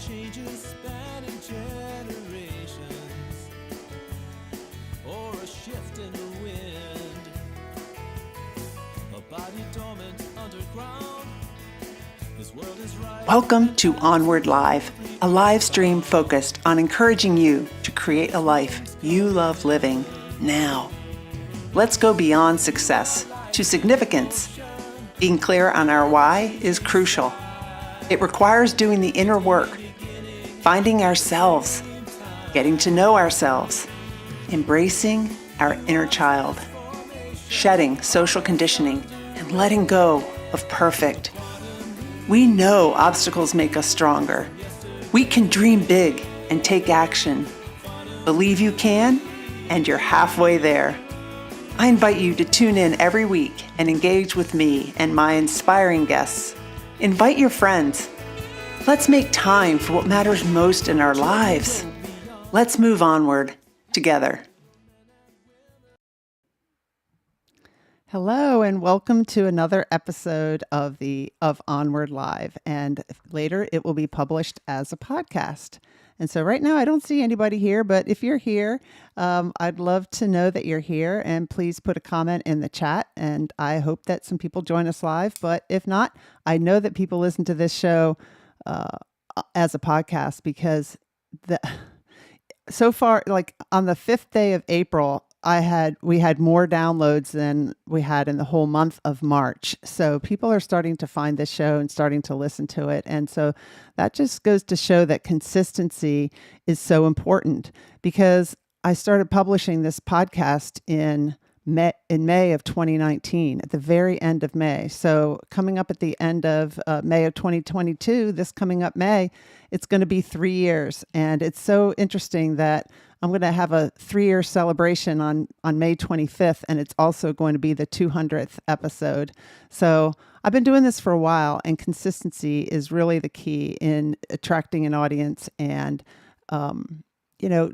changes spanning generations, or a shift in the wind, a body dormant underground. This world is right. Welcome to Onward Live, a live stream focused on encouraging you to create a life you love living now. Let's go beyond success to significance. Being clear on our why is crucial. It requires doing the inner work, finding ourselves, getting to know ourselves, embracing our inner child, shedding social conditioning, and letting go of perfect. We know obstacles make us stronger. We can dream big and take action. Believe you can, and you're halfway there. I invite you to tune in every week and engage with me and my inspiring guests. Invite your friends. Let's make time for what matters most in our lives. Let's move onward together. Hello and welcome to another episode of Onward Live, and later it will be published as a podcast. And so right now I don't see anybody here, but if you're here, I'd love to know that you're here, and please put a comment in the chat. And I hope that some people join us live, but if not, I know that people listen to this show as a podcast because so far, like on the 5th day of April, we had more downloads than we had in the whole month of March. So people are starting to find this show and starting to listen to it. And so that just goes to show that consistency is so important, because I started publishing this podcast in May of 2019, at the very end of May. So coming up at the end of May of 2022, this coming up May, it's going to be 3 years. And it's so interesting that I'm going to have a 3-year celebration on May 25th, and it's also going to be the 200th episode. So I've been doing this for a while, and consistency is really the key in attracting an audience and,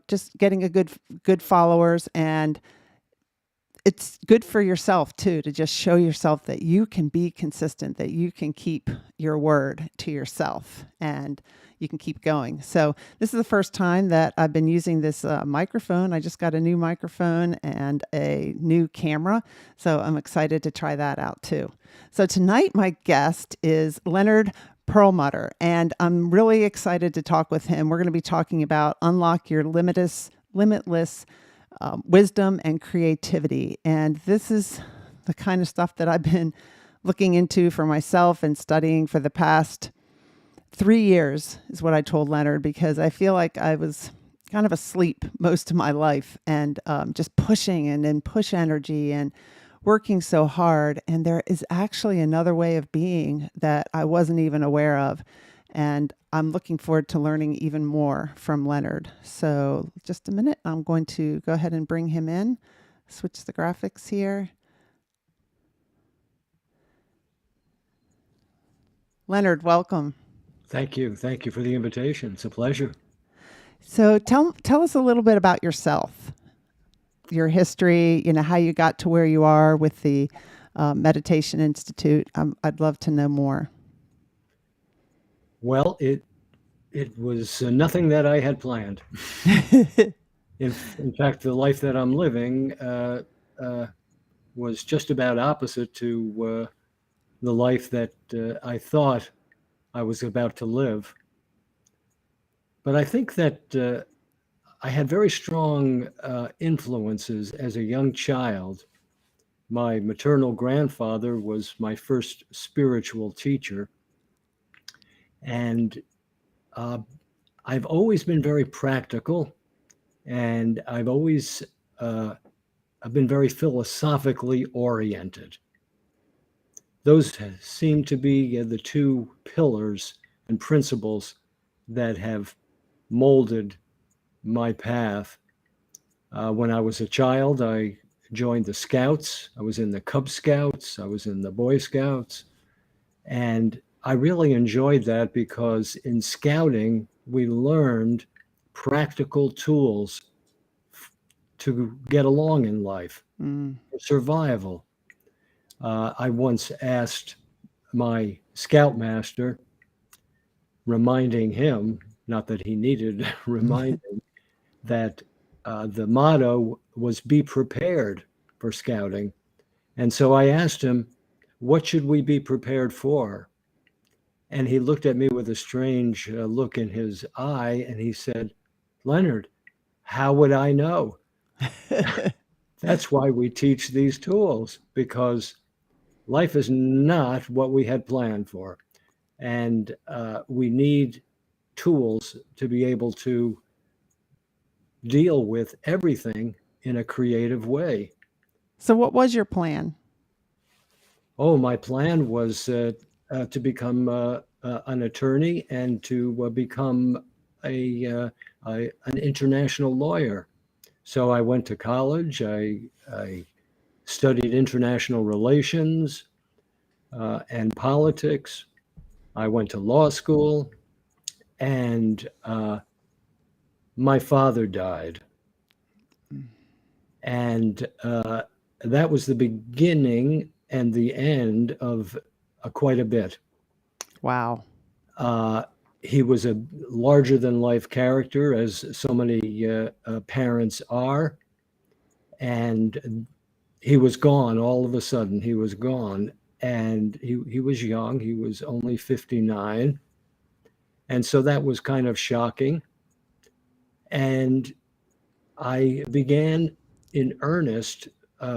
just getting a good followers. And it's good for yourself too, to just show yourself that you can be consistent, that you can keep your word to yourself, and you can keep going. So this is the first time that I've been using this microphone. I just got a new microphone and a new camera. So I'm excited to try that out too. So tonight, my guest is Leonard Perlmutter, and I'm really excited to talk with him. We're going to be talking about unlock your limitless wisdom and creativity. And this is the kind of stuff that I've been looking into for myself and studying for the past 3 years, is what I told Leonard, because I feel like I was kind of asleep most of my life, and just pushing and push energy and working so hard. And there is actually another way of being that I wasn't even aware of. And I'm looking forward to learning even more from Leonard. So just a minute, I'm going to go ahead and bring him in, switch the graphics here. Leonard, welcome. Thank you. Thank you for the invitation. It's a pleasure. So tell us a little bit about yourself, your history, how you got to where you are with the Meditation Institute. I'd love to know more. Well, it was nothing that I had planned. In fact, the life that I'm living was just about opposite to the life that I thought I was about to live. But I think that I had very strong influences as a young child. My maternal grandfather was my first spiritual teacher. And I've always been very practical, and I've been very philosophically oriented. Those seem to be the two pillars and principles that have molded my path. When I was a child, I joined the Scouts. I was in the Cub Scouts. I was in the Boy Scouts. And I really enjoyed that because in scouting, we learned practical tools to get along in life, survival. I once asked my scoutmaster, reminding him not that he needed reminding, that the motto was be prepared for scouting. And so I asked him, what should we be prepared for? And he looked at me with a strange look in his eye, and he said, Leonard, how would I know? That's why we teach these tools, because life is not what we had planned for. And we need tools to be able to deal with everything in a creative way. So what was your plan? Oh, my plan was to become an attorney and to become an international lawyer. So I went to college. I studied international relations and politics. I went to law school, and my father died. And that was the beginning and the end of quite a bit. Wow. He was a larger than life character, as so many parents are. And he was gone all of a sudden. He was gone. And he was young. He was only 59. And so that was kind of shocking. And I began in earnest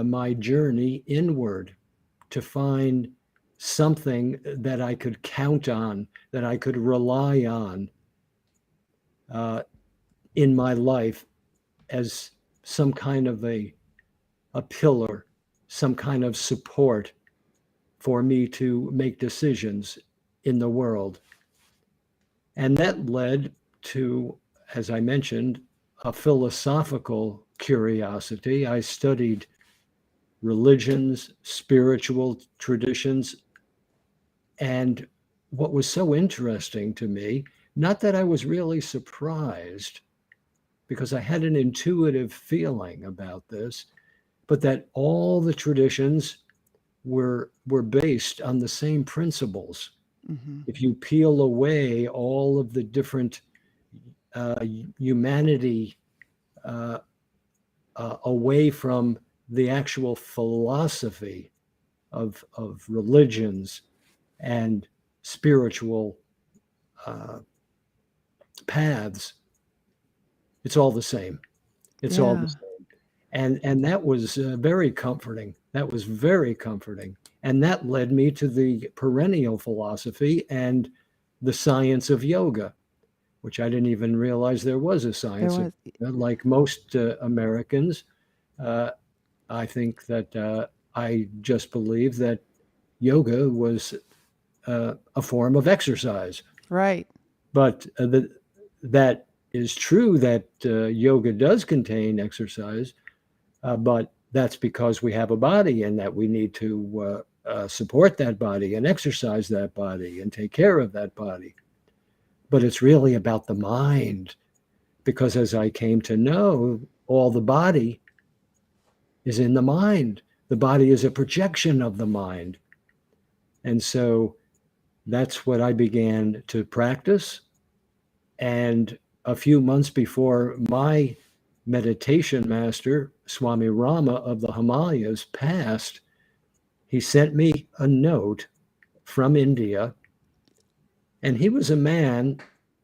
my journey inward to find something that I could count on, that I could rely on in my life as some kind of a pillar, some kind of support for me to make decisions in the world. And that led to, as I mentioned, a philosophical curiosity. I studied religions, spiritual traditions. And what was so interesting to me, not that I was really surprised, because I had an intuitive feeling about this, but that all the traditions were based on the same principles. Mm-hmm. If you peel away all of the different humanity away from the actual philosophy of religions and spiritual paths, it's all the same. It's all the same. And that was very comforting. That was very comforting. And that led me to the perennial philosophy and the science of yoga, which I didn't even realize there was a science of yoga. Like most Americans, I think that I just believe that yoga was a form of exercise. Right. But that is true that yoga does contain exercise, but that's because we have a body and that we need to support that body and exercise that body and take care of that body. But it's really about the mind, because as I came to know, all the body is in the mind. The body is a projection of the mind. And so that's what I began to practice. And a few months before my meditation master, Swami Rama of the Himalayas, passed, he sent me a note from India. And he was a man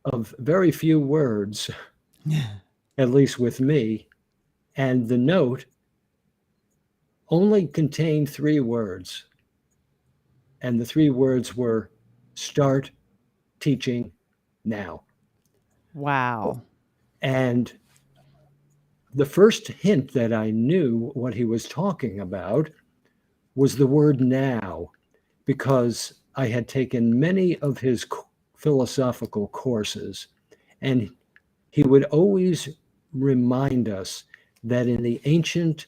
of very few words, at least with me. And the note only contained 3 words. And the 3 words were, start teaching now. Wow. And the first hint that I knew what he was talking about was the word now, because I had taken many of his philosophical courses, and he would always remind us that in the ancient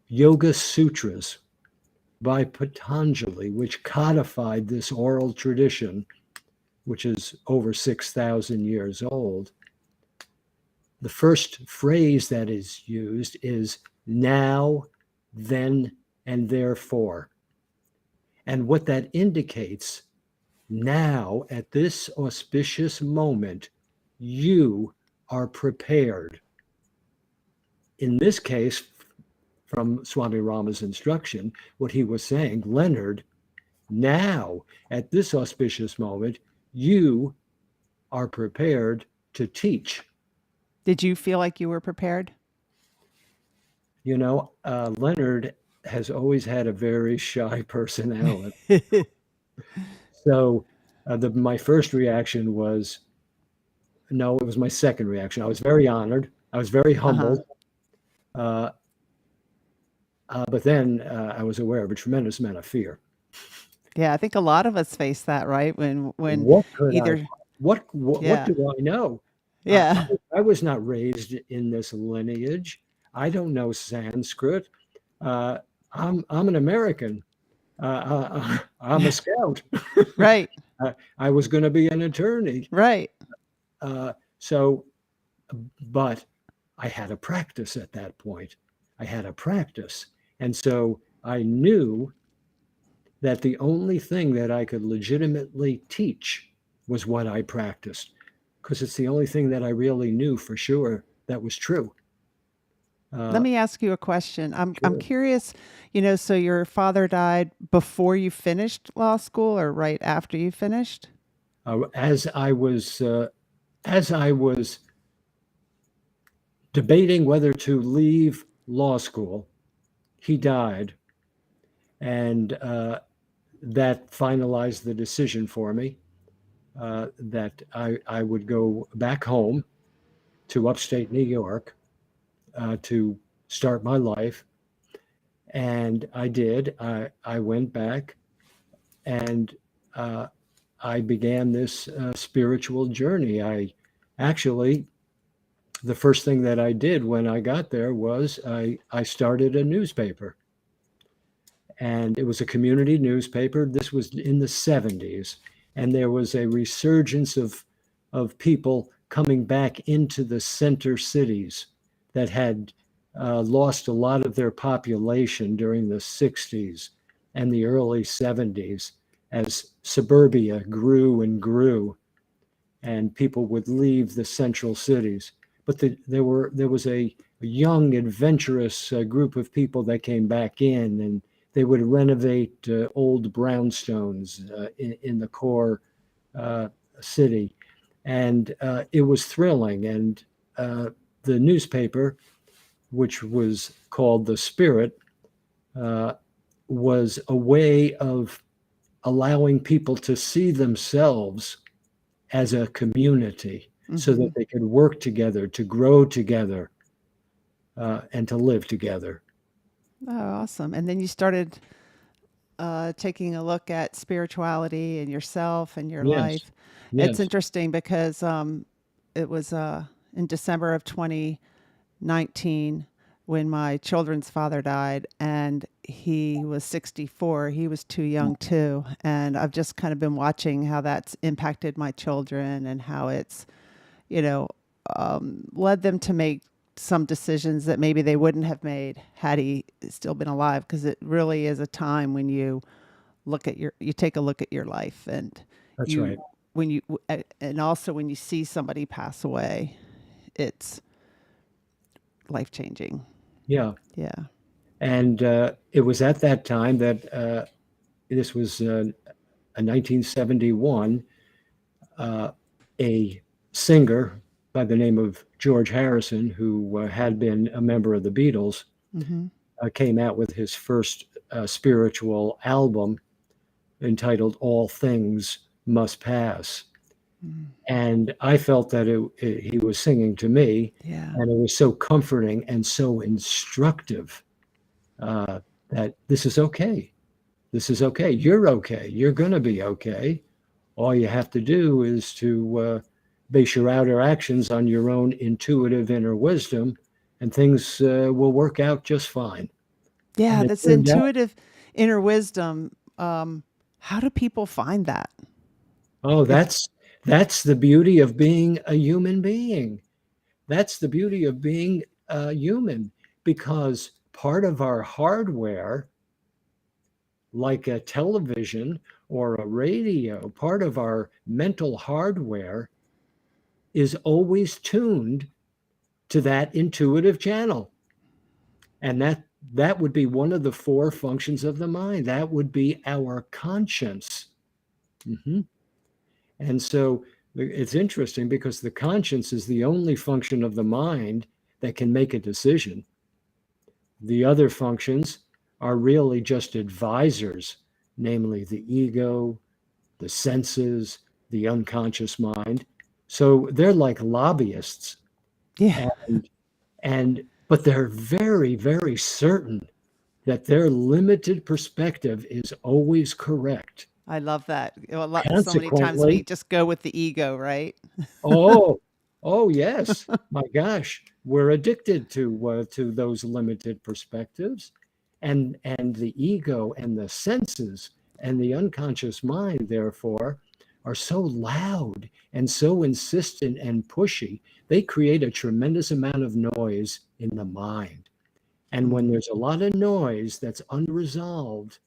Yoga Sutras by Patanjali, which codified this oral tradition, which is over 6,000 years old, the first phrase that is used is now, then, and therefore. And what that indicates now at this auspicious moment, you are prepared. In this case, from Swami Rama's instruction, what he was saying, Leonard, now at this auspicious moment, you are prepared to teach. Did you feel like you were prepared? Leonard has always had a very shy personality. So my first reaction was, no, it was my second reaction. I was very honored. I was very humbled. But then I was aware of a tremendous amount of fear. Yeah, I think a lot of us face that, right? When What could I, either what yeah. do I know? Yeah. I was not raised in this lineage. I don't know Sanskrit. I'm an American. I'm a scout. Right. I was going to be an attorney. Right. But I had a practice at that point. I had a practice. And so I knew that the only thing that I could legitimately teach was what I practiced, because it's the only thing that I really knew for sure that was true. Let me ask you a question. I'm Sure. curious, so your father died before you finished law school or right after you finished? As I was debating whether to leave law school, he died, and that finalized the decision for me that I would go back home to upstate New York to start my life. And I did. I went back, and I began this spiritual journey. The first thing that I did when I got there was I started a newspaper. And it was a community newspaper. This was in the 70s. And there was a resurgence of people coming back into the center cities that had lost a lot of their population during the 60s and the early 70s as suburbia grew and grew, and people would leave the central cities. But there was a young, adventurous group of people that came back in, and they would renovate old brownstones in the core city. And it was thrilling. And the newspaper, which was called The Spirit, was a way of allowing people to see themselves as a community so that they could work together, to grow together, and to live together. Oh, awesome. And then you started taking a look at spirituality and yourself and your Yes. life. Yes. It's interesting because it was in December of 2019 when my children's father died, and he was 64. He was too young too. And I've just kind of been watching how that's impacted my children and how it's, led them to make some decisions that maybe they wouldn't have made had he still been alive. Because it really is a time when you take a look at your life, and That's right. and also when you see somebody pass away, it's life changing. Yeah. Yeah. And it was at that time that this was 1971, a singer by the name of George Harrison, who had been a member of the Beatles, came out with his first spiritual album entitled All Things Must Pass. And I felt that he was singing to me, Yeah. and it was so comforting and so instructive that this is okay. This is okay. You're okay. You're going to be okay. All you have to do is to base your outer actions on your own intuitive inner wisdom, and things will work out just fine. Yeah, And it that's turned out- intuitive inner wisdom. How do people find that? Oh, that's the beauty of being a human being. That's the beauty of being a human, because part of our hardware, like a television or a radio, part of our mental hardware is always tuned to that intuitive channel. And that would be one of the four functions of the mind. That would be our conscience. Mm-hmm. And so it's interesting because the conscience is the only function of the mind that can make a decision. The other functions are really just advisors, namely the ego, the senses, the unconscious mind. So they're like lobbyists. Yeah. But they're very, very certain that their limited perspective is always correct. I love that. So many times we Consequently, just go with the ego, right? oh, oh yes, my gosh, we're addicted to those limited perspectives, and the ego and the senses and the unconscious mind, therefore, are so loud and so insistent and pushy. They create a tremendous amount of noise in the mind. And when there's a lot of noise that's unresolved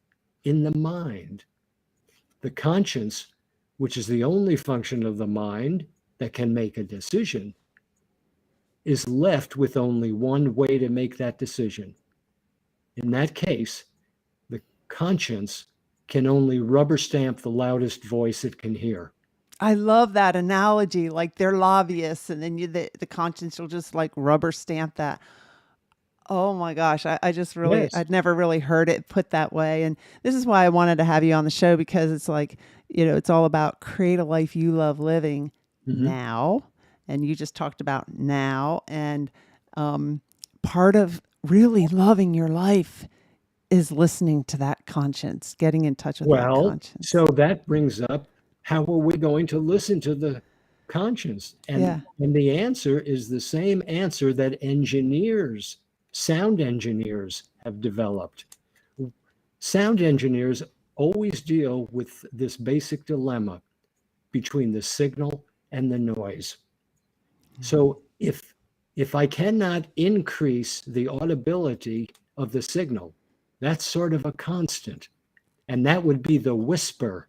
in the mind, the conscience, which is the only function of the mind that can make a decision, is left with only one way to make that decision. In that case, the conscience can only rubber stamp the loudest voice it can hear. I love that analogy. Like they're lobbyists, and then the conscience will just like rubber stamp that. Oh my gosh. I just really, Yes. I'd never really heard it put that way. And this is why I wanted to have you on the show, because it's like, it's all about create a life you love living now. And you just talked about now. And part of really loving your life is listening to that conscience, getting in touch with that conscience. So that brings up, how are we going to listen to the conscience? And the answer is the same answer that sound engineers have developed. Sound engineers always deal with this basic dilemma between the signal and the noise. So if I cannot increase the audibility of the signal, that's sort of a constant. And that would be the whisper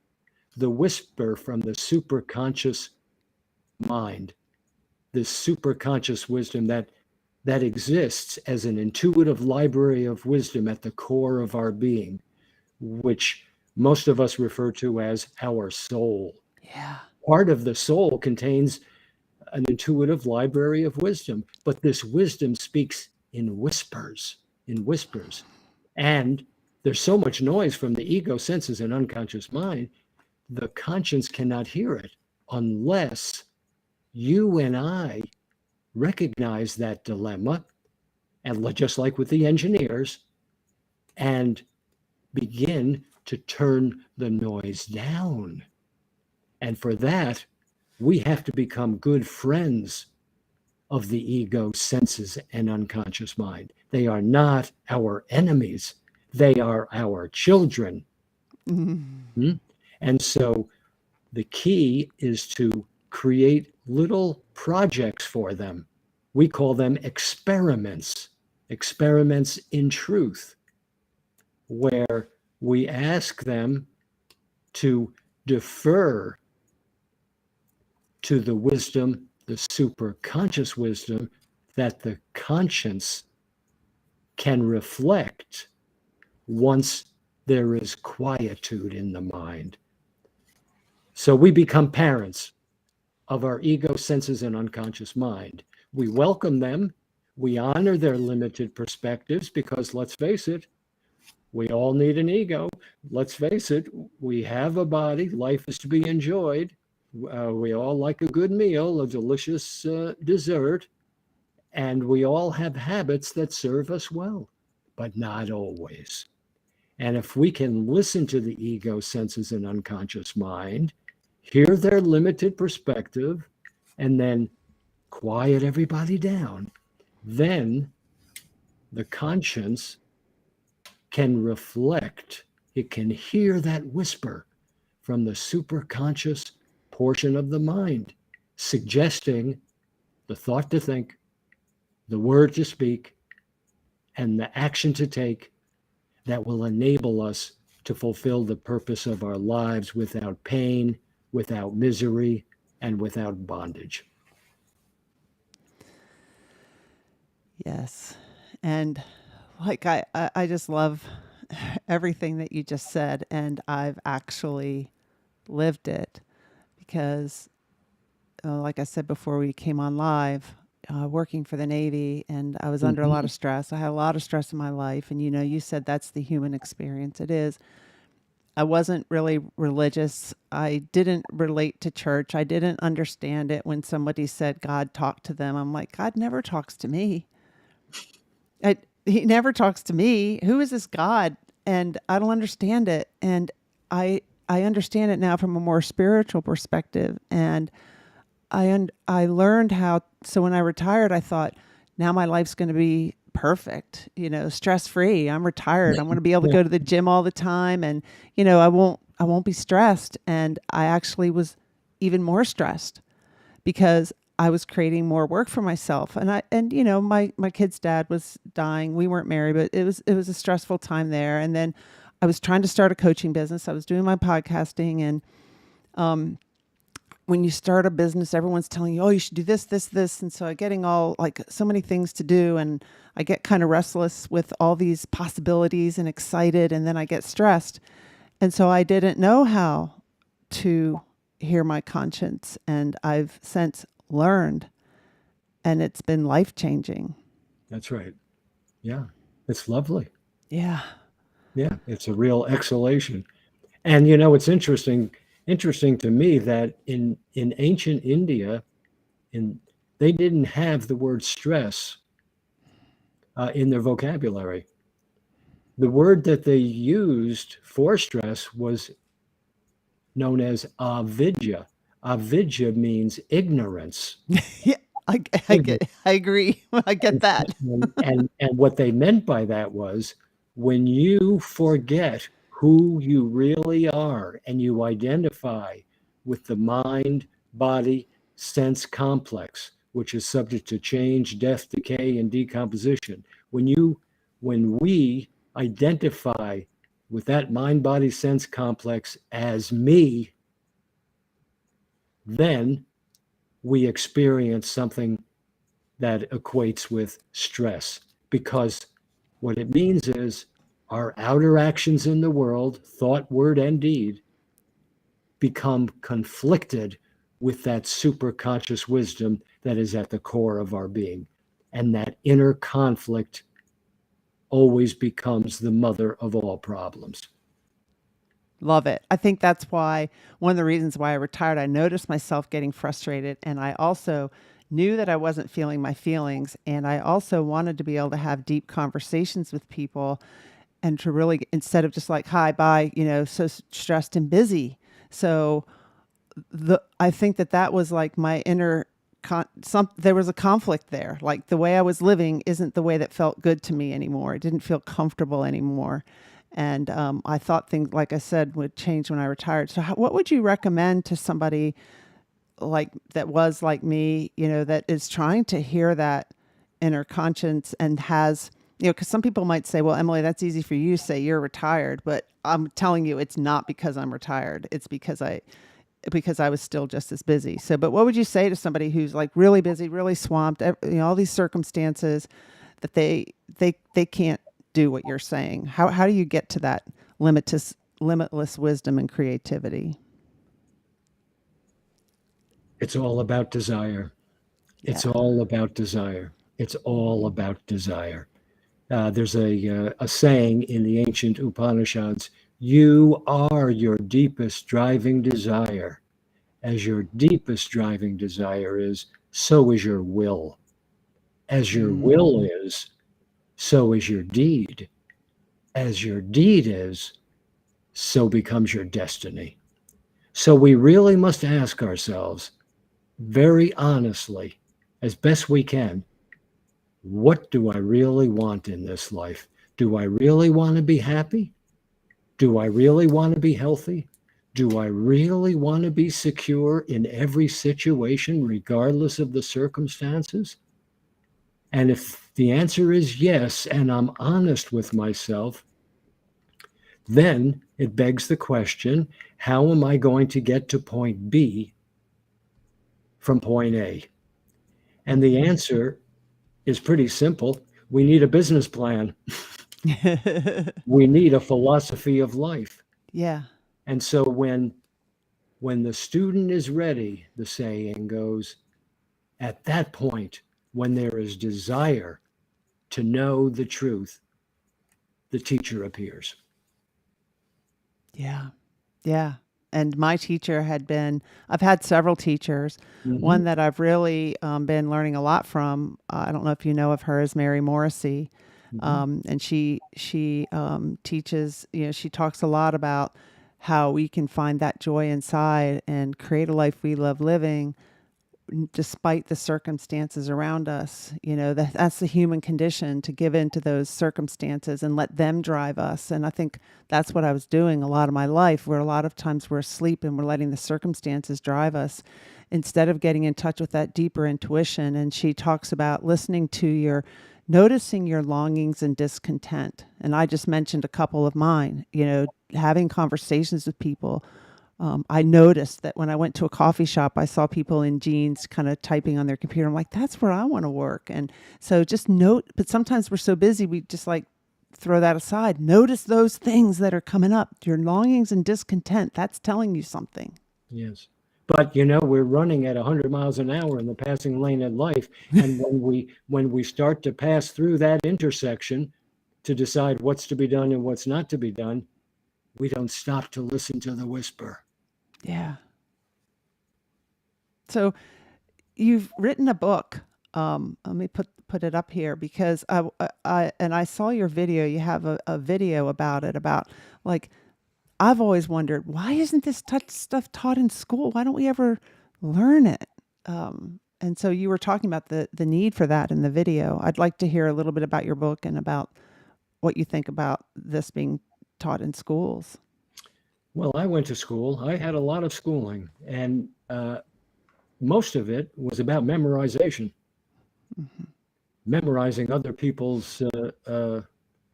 from the superconscious mind, this superconscious wisdom that exists as an intuitive library of wisdom at the core of our being, which most of us refer to as our soul. Yeah. Part of the soul contains an intuitive library of wisdom, but this wisdom speaks in whispers. And there's so much noise from the ego, senses, and unconscious mind, the conscience cannot hear it unless you and I recognize that dilemma, and just like with the engineers, and begin to turn the noise down. And for that, we have to become good friends of the ego, senses, and unconscious mind. They are not our enemies. They are our children. Mm-hmm. And so the key is to create little projects for them. We call them experiments in truth, where we ask them to defer to the wisdom, the superconscious wisdom that the conscience can reflect once there is quietude in the mind. So we become parents of our ego, senses, and unconscious mind. We welcome them. We honor their limited perspectives because, let's face it, we all need an ego. Let's face it, we have a body. Life is to be enjoyed. We all like a good meal, a delicious dessert, and we all have habits that serve us well, but not always. And if we can listen to the ego, senses, and unconscious mind, hear their limited perspective, and then quiet everybody down, then the conscience can reflect. It can hear that whisper from the superconscious portion of the mind, suggesting the thought to think, the word to speak, and the action to take that will enable us to fulfill the purpose of our lives without pain, without misery, and without bondage. Yes. And like I just love everything that you just said, and I've actually lived it because like I said before we came on live, working for the Navy, and I was under a lot of stress. I had a lot of stress in my life, and you said that's the human experience. It is. I wasn't really religious. I didn't relate to church. I didn't understand it when somebody said God talked to them. I'm like, God never talks to me. He never talks to me. Who is this God? And I don't understand it. And I understand it now from a more spiritual perspective. And I learned how. So when I retired, I thought, now my life's going to be perfect, stress free. I'm retired. I'm going to be able to go to the gym all the time, and I won't be stressed. And I actually was even more stressed because I was creating more work for myself. And my kid's dad was dying. We weren't married, but it was a stressful time there. And then I was trying to start a coaching business. I was doing my podcasting, and when you start a business, everyone's telling you, oh, you should do this, this, this. And so I'm getting all like so many things to do. And I get kind of restless with all these possibilities and excited. And then I get stressed. And so I didn't know how to hear my conscience. And I've since learned, and it's been life-changing. That's right. Yeah. It's lovely. Yeah. Yeah. It's a real exhalation. And, it's interesting to me that in ancient India, they didn't have the word stress in their vocabulary. The word that they used for stress was known as avidya. Avidya means ignorance. Yeah, I agree. I get that. and what they meant by that was when you forget who you really are and you identify with the mind, body, sense complex, which is subject to change, death, decay, and decomposition. When we identify with that mind, body, sense complex as me, then we experience something that equates with stress, because what it means is our outer actions in the world, thought, word, and deed, become conflicted with that superconscious wisdom that is at the core of our being. And that inner conflict always becomes the mother of all problems. Love it. I think that's why one of the reasons why I retired, I noticed myself getting frustrated, and I also knew that I wasn't feeling my feelings. And I also wanted to be able to have deep conversations with people and to really, instead of just like, hi, bye, so stressed and busy. So I think that was like my inner, there was a conflict there. Like the way I was living isn't the way that felt good to me anymore. It didn't feel comfortable anymore. And I thought things, like I said, would change when I retired. So what would you recommend to somebody like that was like me, that is trying to hear that inner conscience and has, because some people might say, well, Emily, that's easy for you to say, you're retired. But I'm telling you, it's not because I'm retired. It's because I was still just as busy. So, but what would you say to somebody who's like really busy, really swamped, all these circumstances that they can't do what you're saying? How do you get to that limitless wisdom and creativity? It's all about desire. It's Yeah. all about desire. It's all about desire. There's a saying in the ancient Upanishads, you are your deepest driving desire. As your deepest driving desire is, so is your will. As your will is, so is your deed. As your deed is, so becomes your destiny. So we really must ask ourselves very honestly, as best we can, what do I really want in this life? Do I really want to be happy? Do I really want to be healthy? Do I really want to be secure in every situation, regardless of the circumstances? And if the answer is yes, and I'm honest with myself, then it begs the question, how am I going to get to point B from point A? And the answer is pretty simple. We need a business plan. We need a philosophy of life. Yeah. And so when the student is ready, the saying goes, at that point, when there is desire to know the truth, the teacher appears. Yeah. Yeah. And my teacher I've had several teachers. Mhm. One that I've really been learning a lot from, I don't know if you know of her, is Mary Morrissey. And she teaches, she talks a lot about how we can find that joy inside and create a life we love living despite the circumstances around us. That's the human condition, to give in to those circumstances and let them drive us. And I think that's what I was doing a lot of my life, where a lot of times we're asleep and we're letting the circumstances drive us instead of getting in touch with that deeper intuition. And she talks about noticing your longings and discontent. And I just mentioned a couple of mine, having conversations with people. I noticed that when I went to a coffee shop, I saw people in jeans kind of typing on their computer. I'm like, that's where I want to work. And so just note, but sometimes we're so busy, we just like throw that aside. Notice those things that are coming up, your longings and discontent. That's telling you something. Yes. But we're running at 100 miles an hour in the passing lane of life. And when we start to pass through that intersection to decide what's to be done and what's not to be done, we don't stop to listen to the whisper. Yeah. So you've written a book. Let me put it up here because I saw your video. You have a video about it, about like, I've always wondered, why isn't this stuff taught in school? Why don't we ever learn it? And so you were talking about the need for that in the video. I'd like to hear a little bit about your book and about what you think about this being taught in schools. Well, I went to school. I had a lot of schooling, and most of it was about memorization, memorizing other people's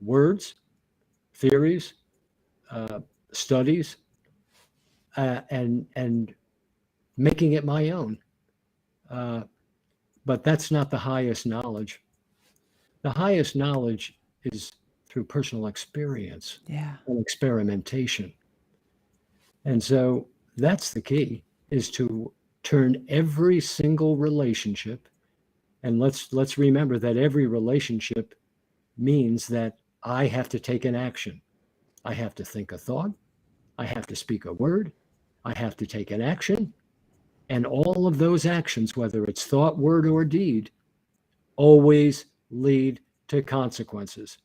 words, theories, studies, and making it my own. But that's not the highest knowledge. The highest knowledge is through personal experience and experimentation. And so that's the key, is to turn every single relationship, and let's remember that every relationship means that I have to take an action. I have to think a thought. I have to speak a word. I have to take an action. And all of those actions, whether it's thought, word, or deed, always lead to consequences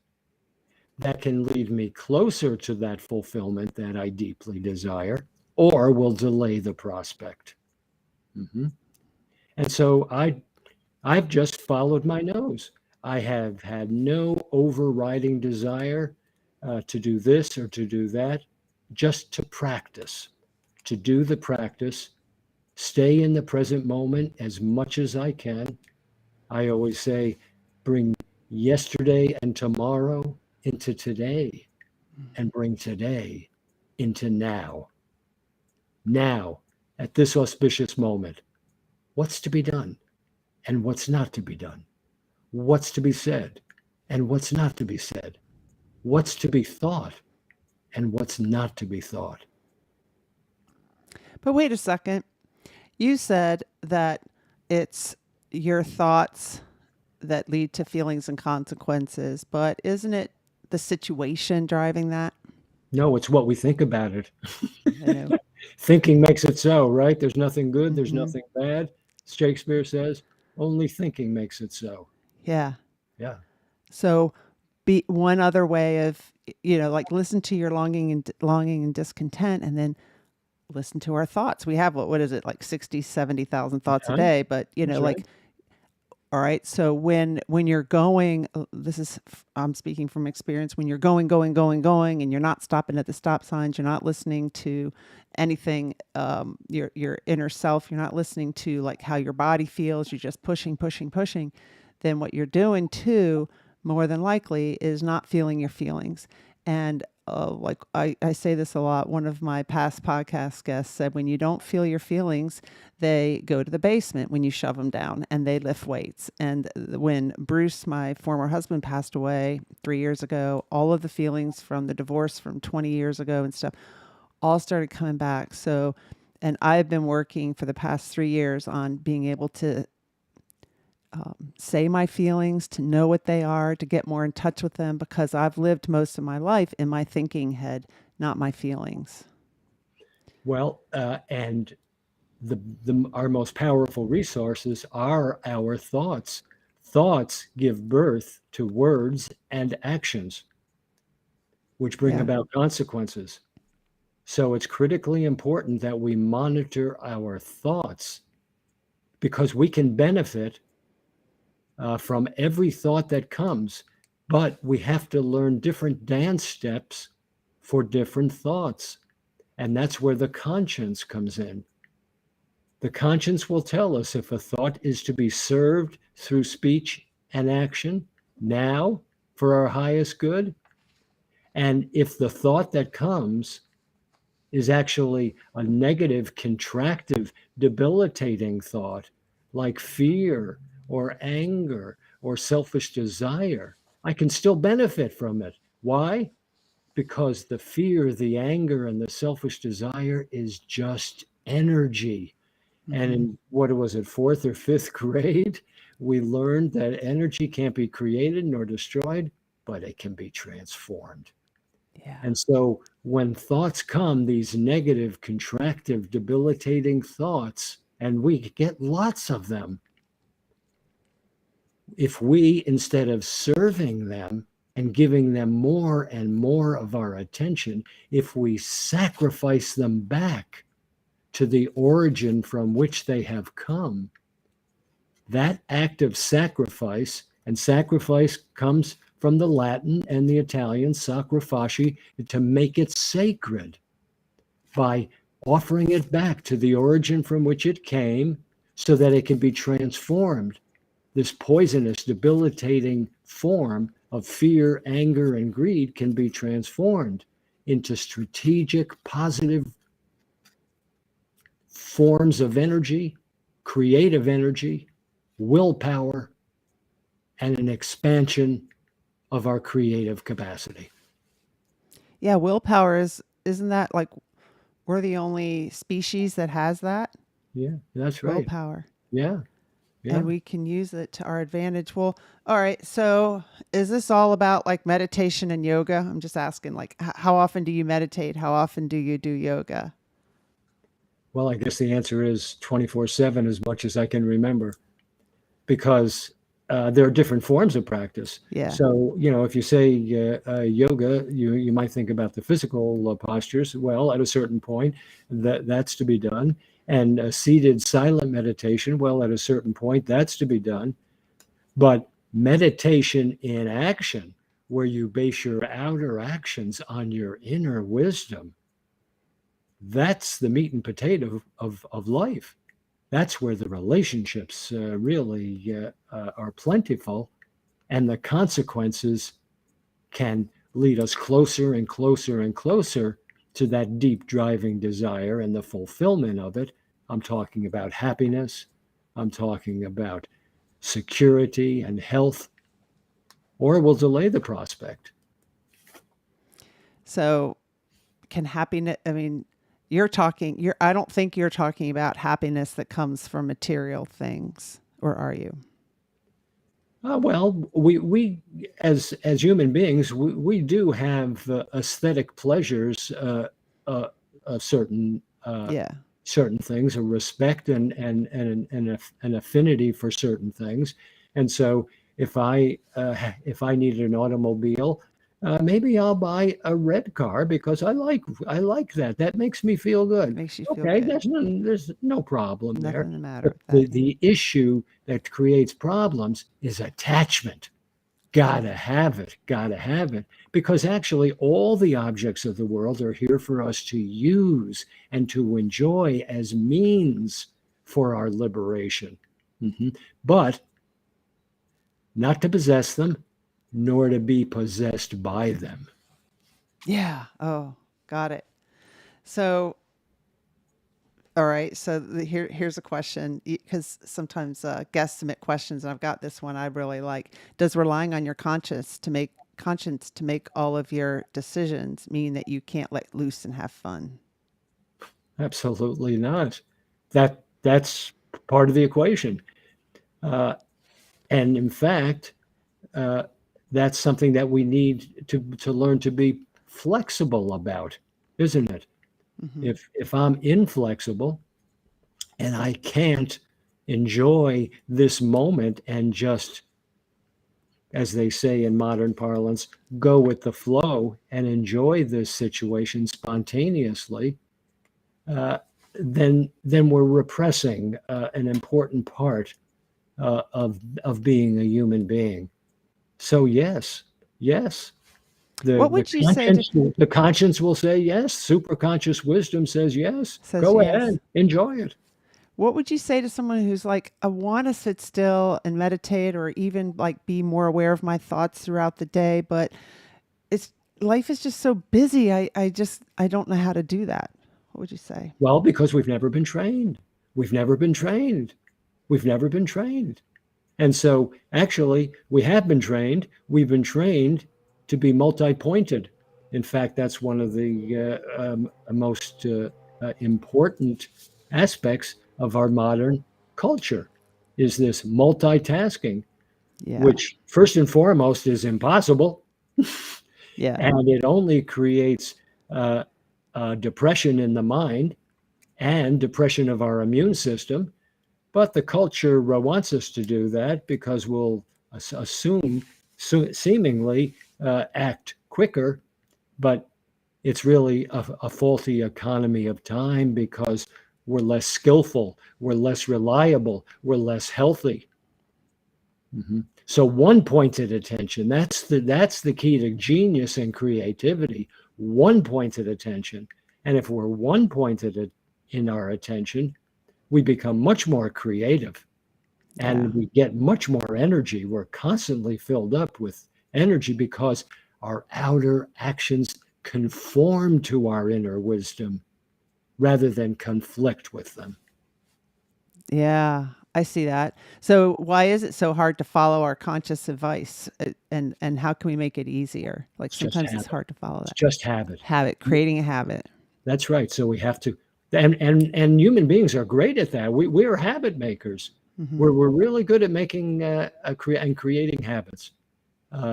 that can lead me closer to that fulfillment that I deeply desire, or will delay the prospect. And so I've just followed my nose. I have had no overriding desire to do this or to do that, just to practice, to do the practice, stay in the present moment as much as I can. I always say, bring yesterday and tomorrow into today, and bring today into now. Now, at this auspicious moment, what's to be done and what's not to be done? What's to be said and what's not to be said? What's to be thought and what's not to be thought? But wait a second. You said that it's your thoughts that lead to feelings and consequences, but isn't it the situation driving that? No, it's what we think about it. You know? Thinking makes it so, right? There's nothing good, there's nothing bad. Shakespeare says, only thinking makes it so. Yeah. Yeah. So be one other way of, like listen to your longing and discontent, and then listen to our thoughts. We have, what is it, like 60, 70,000 thoughts a day, but That's like, right. all right. So when you're going, I'm speaking from experience, when you're going, and you're not stopping at the stop signs, you're not listening to anything, your inner self, you're not listening to like how your body feels, you're just pushing, then what you're doing too, more than likely, is not feeling your feelings. And like I say this a lot. One of my past podcast guests said, when you don't feel your feelings, they go to the basement when you shove them down and they lift weights. And when Bruce, my former husband, passed away 3 years ago, all of the feelings from the divorce from 20 years ago and stuff all started coming back. So, and I've been working for the past 3 years on being able to say my feelings, to know what they are, to get more in touch with them, because I've lived most of my life in my thinking head, not my feelings. Well, and our most powerful resources are our thoughts. Thoughts give birth to words and actions, which bring Yeah. about consequences. So it's critically important that we monitor our thoughts, because we can benefit from every thought that comes, but we have to learn different dance steps for different thoughts. And that's where the conscience comes in. The conscience will tell us if a thought is to be served through speech and action now for our highest good, and if the thought that comes is actually a negative, contractive, debilitating thought, like fear or anger or selfish desire, I can still benefit from it. Why? Because the fear, the anger, and the selfish desire is just energy. And in what was it, fourth or fifth grade, we learned that energy can't be created nor destroyed, but it can be transformed. Yeah. And so when thoughts come, these negative, contractive, debilitating thoughts, and we get lots of them, if we, instead of serving them and giving them more and more of our attention, if we sacrifice them back to the origin from which they have come, that act of sacrifice, and sacrifice comes from the Latin and the Italian sacrifici, to make it sacred, by offering it back to the origin from which it came so that it can be transformed. This poisonous, debilitating form of fear, anger, and greed can be transformed into strategic, positive forms of energy, creative energy, willpower, and an expansion of our creative capacity. Yeah, willpower isn't that like we're the only species that has that? Yeah, that's right. Willpower. Yeah. Yeah. And we can use it to our advantage. Well, all right. So is this all about like meditation and yoga? I'm just asking, like, how often do you meditate? How often do you do yoga? Well, I guess the answer is 24/7, as much as I can remember, because there are different forms of practice. Yeah. So, if you say yoga, you might think about the physical postures. Well, at a certain point, that's to be done. And seated silent meditation, well, at a certain point, that's to be done. But meditation in action, where you base your outer actions on your inner wisdom, that's the meat and potato of life. That's where the relationships really are plentiful, and the consequences can lead us closer and closer and closer to that deep driving desire and the fulfillment of it. I'm talking about happiness. I'm talking about security and health, or will delay the prospect. So can happiness, I mean, I don't think you're talking about happiness that comes from material things, or are you? Well, we as human beings, we do have aesthetic pleasures, certain Yeah. certain things, a respect and an affinity for certain things. And so if I need an automobile, maybe I'll buy a red car because I like that. That makes me feel good. Makes you feel Okay, good. there's no problem there. Nothing the matter But with that. the issue that creates problems is attachment. Gotta have it, because actually all the objects of the world are here for us to use and to enjoy as means for our liberation. But not to possess them, nor to be possessed by them. Yeah. Oh, got it. So, all right. So here's a question, because sometimes guests submit questions, and I've got this one I really like. Does relying on your conscience to make all of your decisions mean that you can't let loose and have fun? Absolutely not. That's part of the equation. Uh, and in fact, uh, that's something that we need to learn to be flexible about, isn't it? Hmm. If I'm inflexible and I can't enjoy this moment and just, as they say in modern parlance, go with the flow and enjoy this situation spontaneously, uh, then we're repressing an important part of being a human being. So yes, yes, the What the would you say to conscience the conscience will say yes. Superconscious wisdom says yes. says Go yes? ahead, enjoy it. What would you say to someone who's like, I want to sit still and meditate, or even like be more aware of my thoughts throughout the day, but it's life is just so busy. I don't know how to do that. What would you say? Well, because we've never been trained. We've never been trained. We've never been trained. And so actually, we have been trained. We've been trained to be multi-pointed. In fact, that's one of the most important aspects of our modern culture is this multitasking, Yeah. which first and foremost is impossible, Yeah. and it only creates uh, depression in the mind and depression of our immune system. But the culture wants us to do that because we'll assume, seemingly act quicker, but it's really a faulty economy of time because we're less skillful, we're less reliable, we're less healthy. So one pointed attention, that's the key to genius and creativity. One pointed attention. And if we're one pointed in our attention, we become much more creative Yeah. and we get much more energy. We're constantly filled up with energy because our outer actions conform to our inner wisdom rather than conflict with them. Yeah. I see that. So why is it so hard to follow our conscious advice? And how can we make it easier? Like It's just sometimes it's habit. hard to follow It's that. just habit. Habit, creating a habit. That's right. So we have to, and human beings are great at that. We are habit makers. Hmm. We're really good at making and creating habits.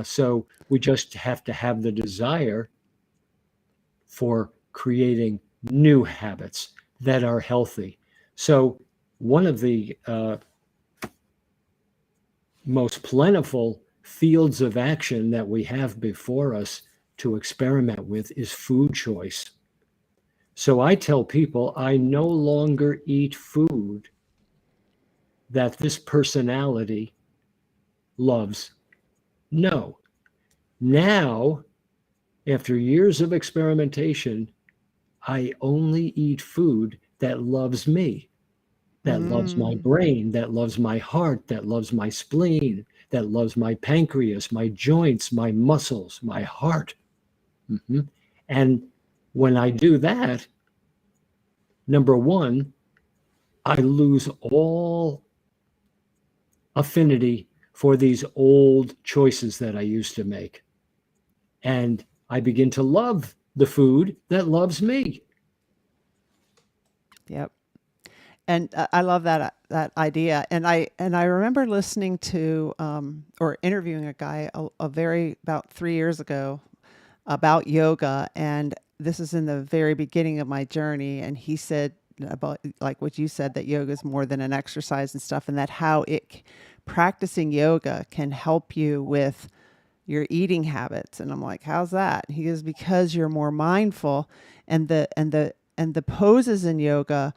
So we just have to have the desire for creating new habits that are healthy. So one of the most plentiful fields of action that we have before us to experiment with is food choice. So I tell people I no longer eat food that this personality loves. No. Now, after years of experimentation, I only eat food that loves me, that loves my Mm. brain, that loves my heart, that loves my spleen, that loves my pancreas, my joints, my muscles, my heart. Mhm. And when I do that, number one, I lose all affinity for these old choices that I used to make. And I begin to love the food that loves me. Yep. And I love that idea. And I remember listening to or interviewing a guy a very about 3 years ago about yoga, and this is in the very beginning of my journey. And he said about like what you said, that yoga is more than an exercise and stuff, and that how practicing yoga can help you with your eating habits. And I'm like, how's that? He goes, because you're more mindful, and the poses in yoga,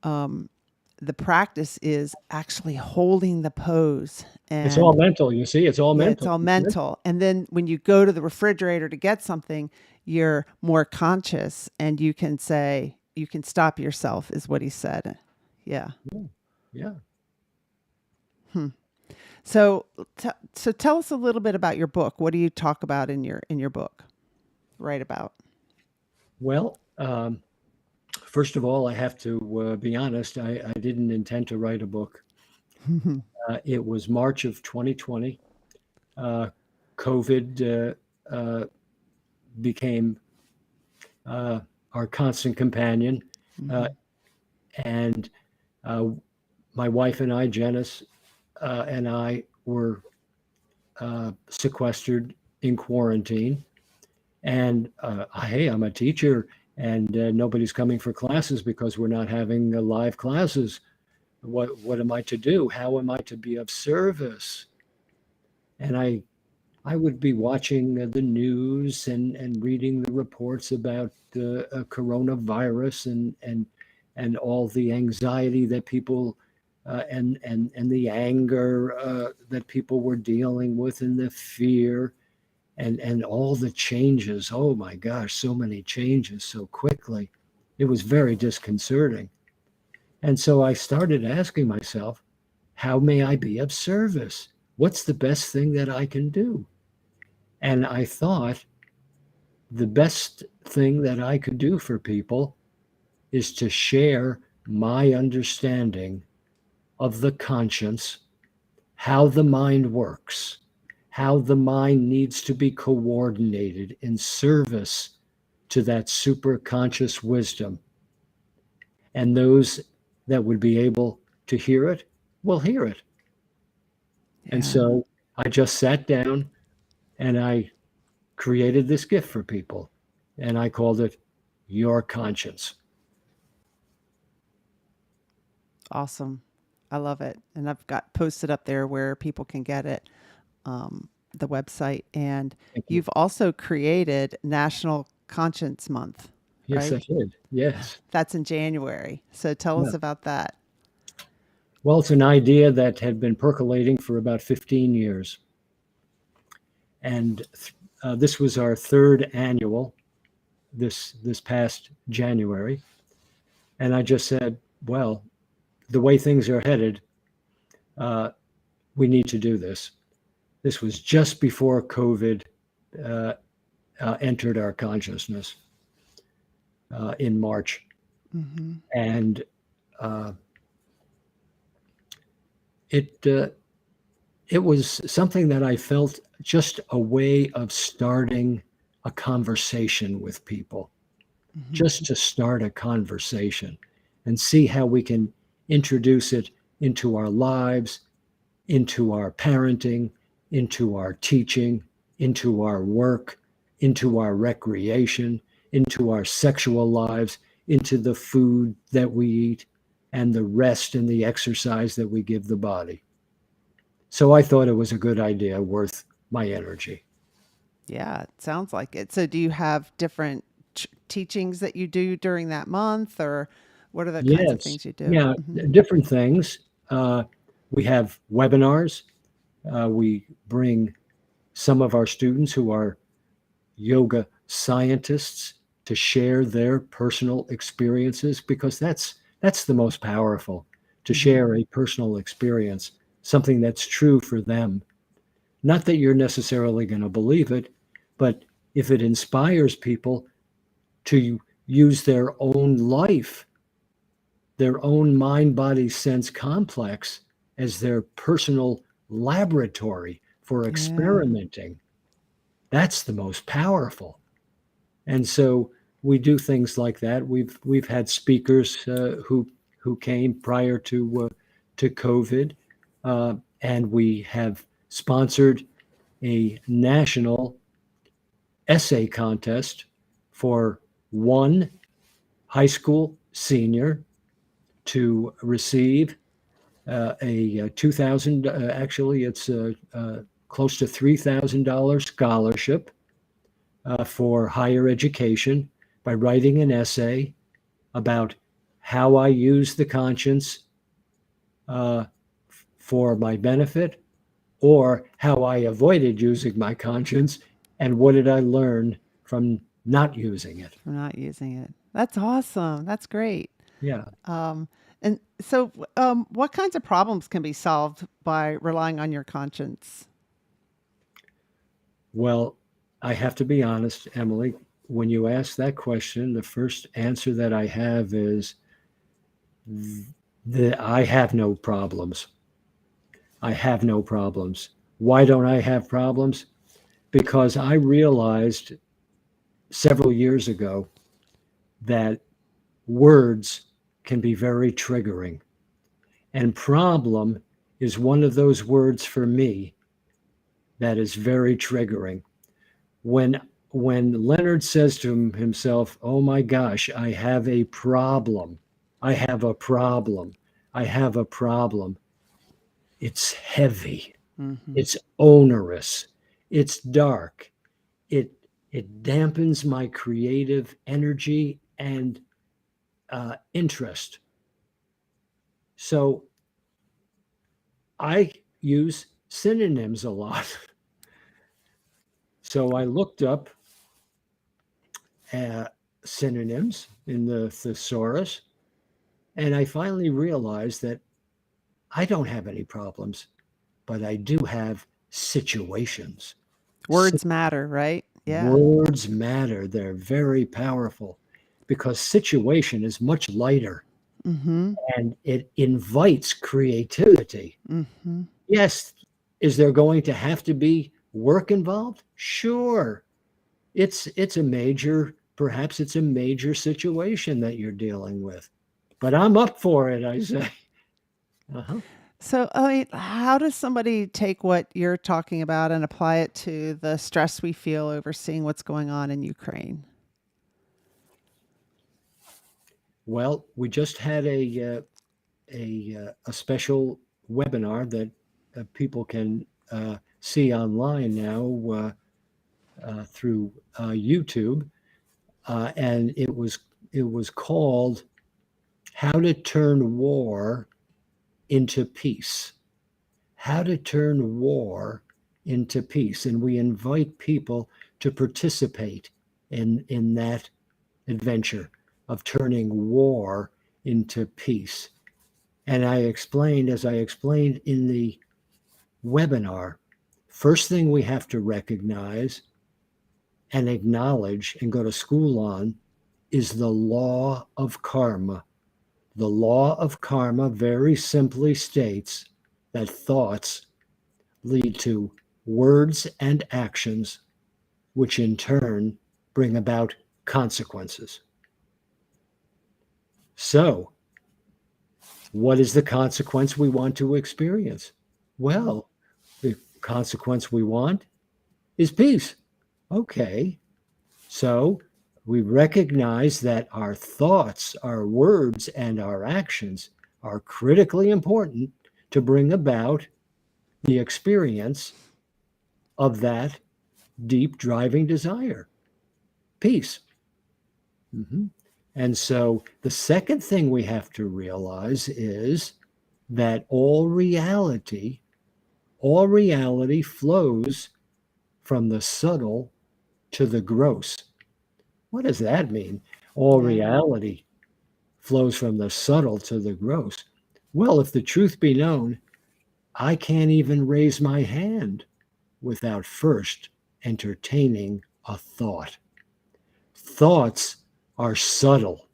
the practice is actually holding the pose. It's all And mental. You see, it's all yeah, it's mental. all mental. And then when you go to the refrigerator to get something, you're more conscious, and you can say, you can stop yourself, is what he said. Yeah. Yeah. So, so tell us a little bit about your book. What do you talk about in your book? write about? Well, first of all, I have to be honest. I didn't intend to write a book. It was March of 2020. Uh, COVID became uh, our constant companion. Uh, Hmm. and uh, my wife and I, Janice, and I were sequestered in quarantine. And hey, I'm a teacher, and nobody's coming for classes because we're not having live classes. What am I to do? How am I to be of service? And I would be watching the news and reading the reports about coronavirus and all the anxiety that people and the anger that people were dealing with and the fear and all the changes. Oh my gosh, so many changes so quickly. It was very disconcerting. And so I started asking myself, how may I be of service? What's the best thing that I can do? And I thought the best thing that I could do for people is to share my understanding of the conscience, how the mind works, how the mind needs to be coordinated in service to that superconscious wisdom. And those that would be able to hear it will hear it. And Yeah. so I just sat down and I created this gift for people. And I called it Your Conscience. Awesome. I love it. And I've got posted up there where people can get it, the website. And Thank you. you've also created National Conscience Month, Yes, I right? did. Yes. That's in January. So tell Yeah. us about that. Well, it's an idea that had been percolating for about 15 years. And this was our third annual this past January. And I just said, well, the way things are headed, uh, we need to do this. This was just before COVID uh, entered our consciousness in March. Hmm. And uh, it it was something that I felt just a way of starting a conversation with people, Hmm. just to start a conversation and see how we can introduce it into our lives, into our parenting, into our teaching, into our work, into our recreation, into our sexual lives, into the food that we eat, and the rest and the exercise that we give the body. So I thought it was a good idea, worth my energy. Yeah, it sounds like it. So do you have different teachings that you do during that month, or what are the kinds of Yes, things you do? yeah, Hmm. different things. We have webinars. We bring some of our students who are yoga scientists to share their personal experiences because that's the most powerful, to Hmm. share a personal experience, something that's true for them. Not that you're necessarily going to believe it, but if it inspires people to use their own life, their own mind body sense complex as their personal laboratory for Yeah. experimenting, that's the most powerful. And so we do things like that. We've had speakers who came prior to COVID, and we have sponsored a national essay contest for one high school senior to receive a 2,000. Actually, it's close to $3,000 scholarship for higher education by writing an essay about how I use the conscience uh, for my benefit, or how I avoided using my conscience, and what did I learn from not using it. For not using it. That's awesome. That's great. Yeah. Um, and so, what kinds of problems can be solved by relying on your conscience? Well, I have to be honest, Emily, when you ask that question, the first answer that I have is that I have no problems. I have no problems. Why don't I have problems? Because I realized several years ago that words can be very triggering. And problem is one of those words for me that is very triggering. When Leonard says to himself, "Oh my gosh, I have a problem. I have a problem. I have a problem." It's heavy. Mm-hmm. It's onerous. It's dark. It dampens my creative energy and interest. So I use synonyms a lot. So I looked up synonyms in the thesaurus, and I finally realized that I don't have any problems, but I do have situations. Words matter, right? Yeah. Words matter. They're very powerful because situation is much lighter Mm-hmm. and it invites creativity. Mm-hmm. Yes, is there going to have to be work involved? Sure. It's a major, perhaps it's a major situation that you're dealing with. But I'm up for it, I say. Uh-huh. So, I mean, how does somebody take what you're talking about and apply it to the stress we feel over seeing what's going on in Ukraine? Well, we just had a special webinar that people can see online now through YouTube, and it was called "How to Turn War into Peace." How to turn war into peace, and we invite people to participate in that adventure of turning war into peace. And as I explained in the webinar, first thing we have to recognize and acknowledge and go to school on is the law of karma. The law of karma very simply states that thoughts lead to words and actions, which in turn bring about consequences. So, what is the consequence we want to experience? Well, the consequence we want is peace. Okay. So we recognize that our thoughts, our words, and our actions are critically important to bring about the experience of that deep driving desire, peace. Mm-hmm. And so the second thing we have to realize is that all reality flows from the subtle to the gross. What does that mean? All Yeah. reality flows from the subtle to the gross. Well, if the truth be known, I can't even raise my hand without first entertaining a thought. Thoughts are subtle.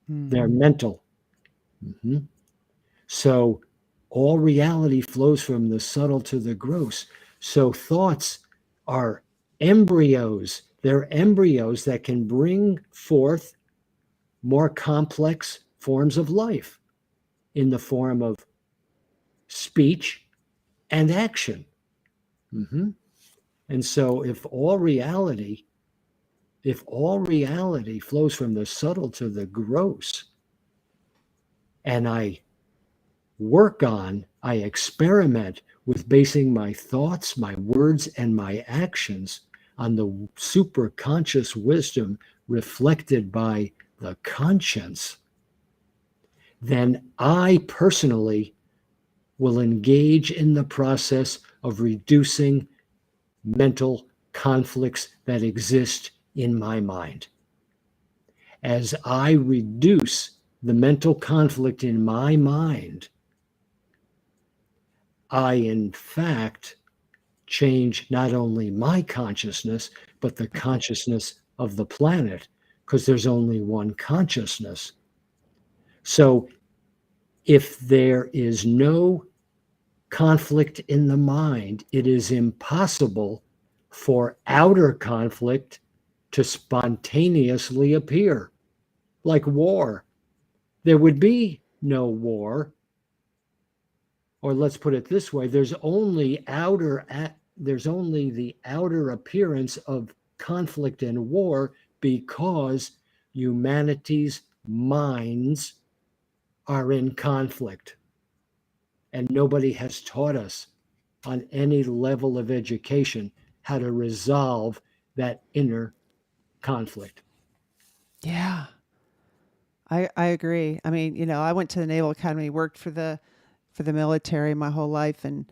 They're mental. Mm-hmm. So all reality flows from the subtle to the gross. So thoughts are embryos. They're embryos that can bring forth more complex forms of life in the form of speech and action. Mm-hmm. And so if all reality flows from the subtle to the gross, and I experiment with basing my thoughts, my words, and my actions on the superconscious wisdom reflected by the conscience, then I personally will engage in the process of reducing mental conflicts that exist in my mind. As I reduce the mental conflict in my mind, I, in fact, change not only my consciousness, but the consciousness of the planet, because there's only one consciousness. So if there is no conflict in the mind, it is impossible for outer conflict to spontaneously appear, like war. There would be no war, or let's put it this way, there's only the outer appearance of conflict and war because humanity's minds are in conflict. And nobody has taught us on any level of education how to resolve that inner conflict. Yeah. I agree. I mean, you know, I went to the Naval Academy, worked for the military my whole life, and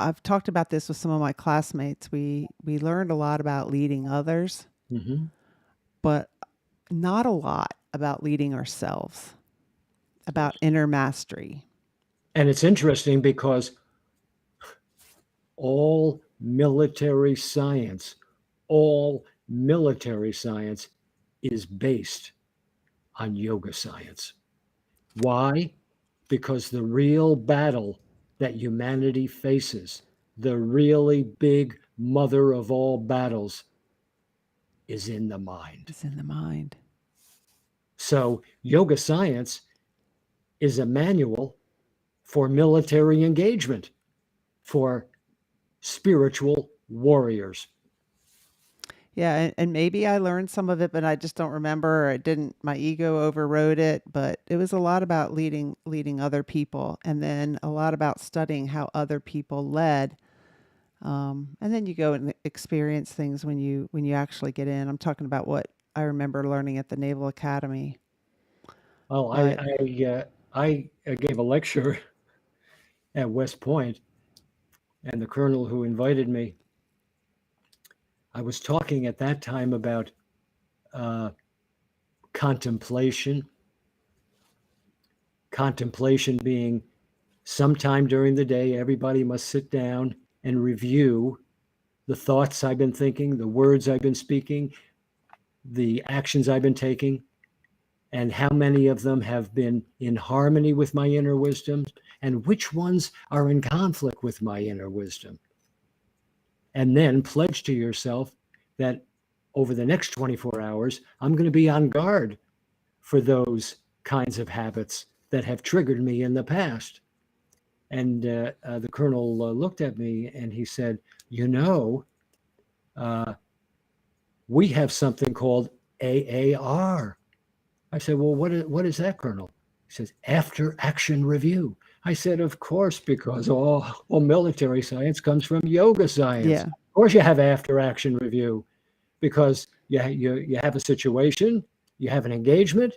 I've talked about this with some of my classmates. We learned a lot about leading others, Mm-hmm. but not a lot about leading ourselves, about inner mastery. And it's interesting because all military science, all military science is based on yoga science. Why? Because the real battle that humanity faces, the really big mother of all battles, is in the mind. It's in the mind. So, yoga science is a manual for military engagement, for spiritual warriors. Yeah, and maybe I learned some of it, but I just don't remember. Or it didn't. My ego overrode it, but it was a lot about leading other people, and then a lot about studying how other people led. And then you go and experience things when you actually get in. I'm talking about what I remember learning at the Naval Academy. Well, But I gave a lecture at West Point, and the colonel who invited me, I was talking at that time about uh, contemplation. Contemplation being sometime during the day, everybody must sit down and review the thoughts I've been thinking, the words I've been speaking, the actions I've been taking, and how many of them have been in harmony with my inner wisdom, and which ones are in conflict with my inner wisdom. And then pledge to yourself that over the next 24 hours, I'm going to be on guard for those kinds of habits that have triggered me in the past. And the colonel looked at me and he said, you know, we have something called AAR. I said, well, what is that, Colonel? He says, after action review. I said, of course, because all military science comes from yoga science. yeah, Of course you have after action review because you have a situation, you have an engagement,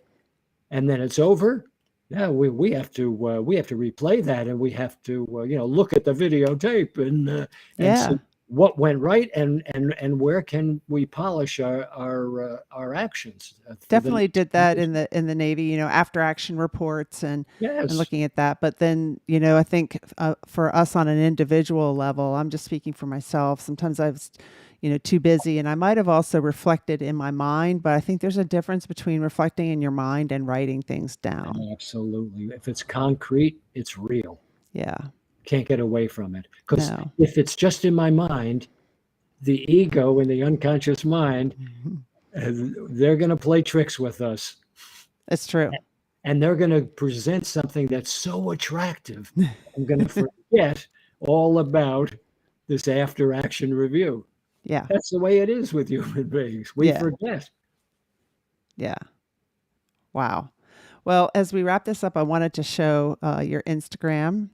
and then it's over. Yeah, we have to replay that, and we have to look at the videotape and yeah. see what went right and where can we polish our actions for the Definitely next did that engagement. in the Navy, you know, after action reports and Yes. looking at that. But then, you know, I think for us on an individual level, I'm just speaking for myself. Sometimes I was, you know, too busy, and I might have also reflected in my mind. But I think there's a difference between reflecting in your mind and writing things down. Absolutely. If it's concrete, it's real. Yeah. Can't get away from it. Because No. if it's just in my mind, the ego and the unconscious mind, Mhm. they're going to play tricks with us. It's true. And they're going to present something that's so attractive. I'm going to forget all about this after action review. Yeah. That's the way it is with human beings. We Yeah. forget. Yeah. Wow. Well, as we wrap this up, I wanted to show your Instagram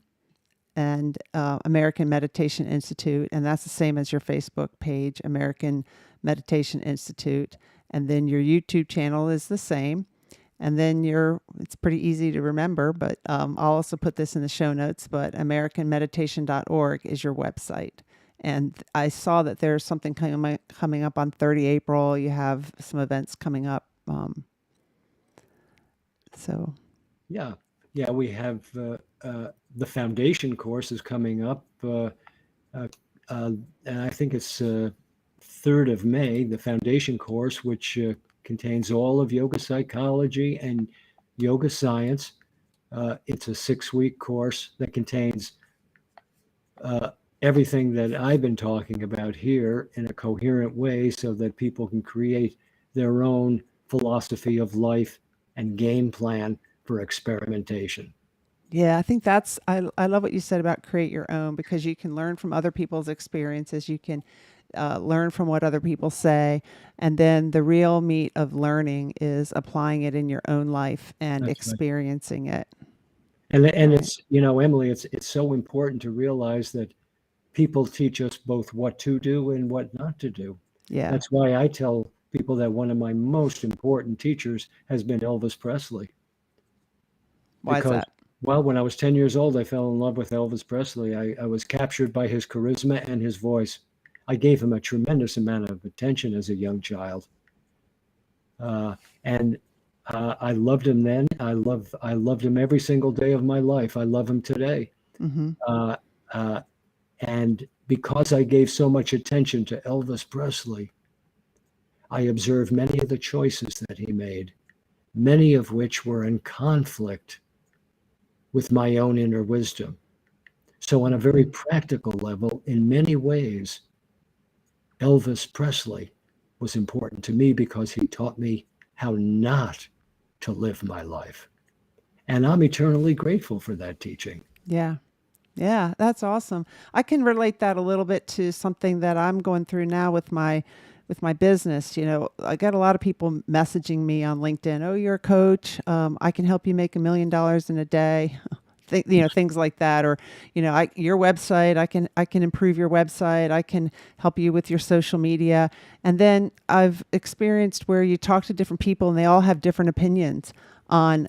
and American Meditation Institute, and that's the same as your Facebook page, American Meditation Institute. And then your YouTube channel is the same. And then it's pretty easy to remember, but I'll also put this in the show notes, but AmericanMeditation.org is your website. And I saw that there's something coming up on 30 April. You have some events coming up. So Yeah. We have the foundation course is coming up and I think it's 3rd of May, the foundation course, which contains all of yoga psychology and yoga science. It's a 6-week course that contains everything that I've been talking about here in a coherent way so that people can create their own philosophy of life and game plan for experimentation. Yeah, I think I love what you said about create your own, because you can learn from other people's experiences. You can learn from what other people say. And then the real meat of learning is applying it in your own life and That's right. experiencing it. And Right. it's, you know, Emily, it's so important to realize that people teach us both what to do and what not to do. Yeah. That's why I tell people that one of my most important teachers has been Elvis Presley. Why is Because, that? well, when I was 10 years old, I fell in love with Elvis Presley. I was captured by his charisma and his voice. I gave him a tremendous amount of attention as a young child. And I loved him then. I loved him every single day of my life. I love him today. Mm-hmm. Uh, uh, and because I gave so much attention to Elvis Presley, I observed many of the choices that he made, many of which were in conflict with my own inner wisdom. So, on a very practical level, in many ways, Elvis Presley was important to me because he taught me how not to live my life. And I'm eternally grateful for that teaching. Yeah. Yeah, that's awesome. I can relate that a little bit to something that I'm going through now with my business. You know, I got a lot of people messaging me on LinkedIn. Oh, you're a coach. I can help you make $1 million in a day. Things like that. Or, your website. I can improve your website. I can help you with your social media. And then I've experienced where you talk to different people and they all have different opinions on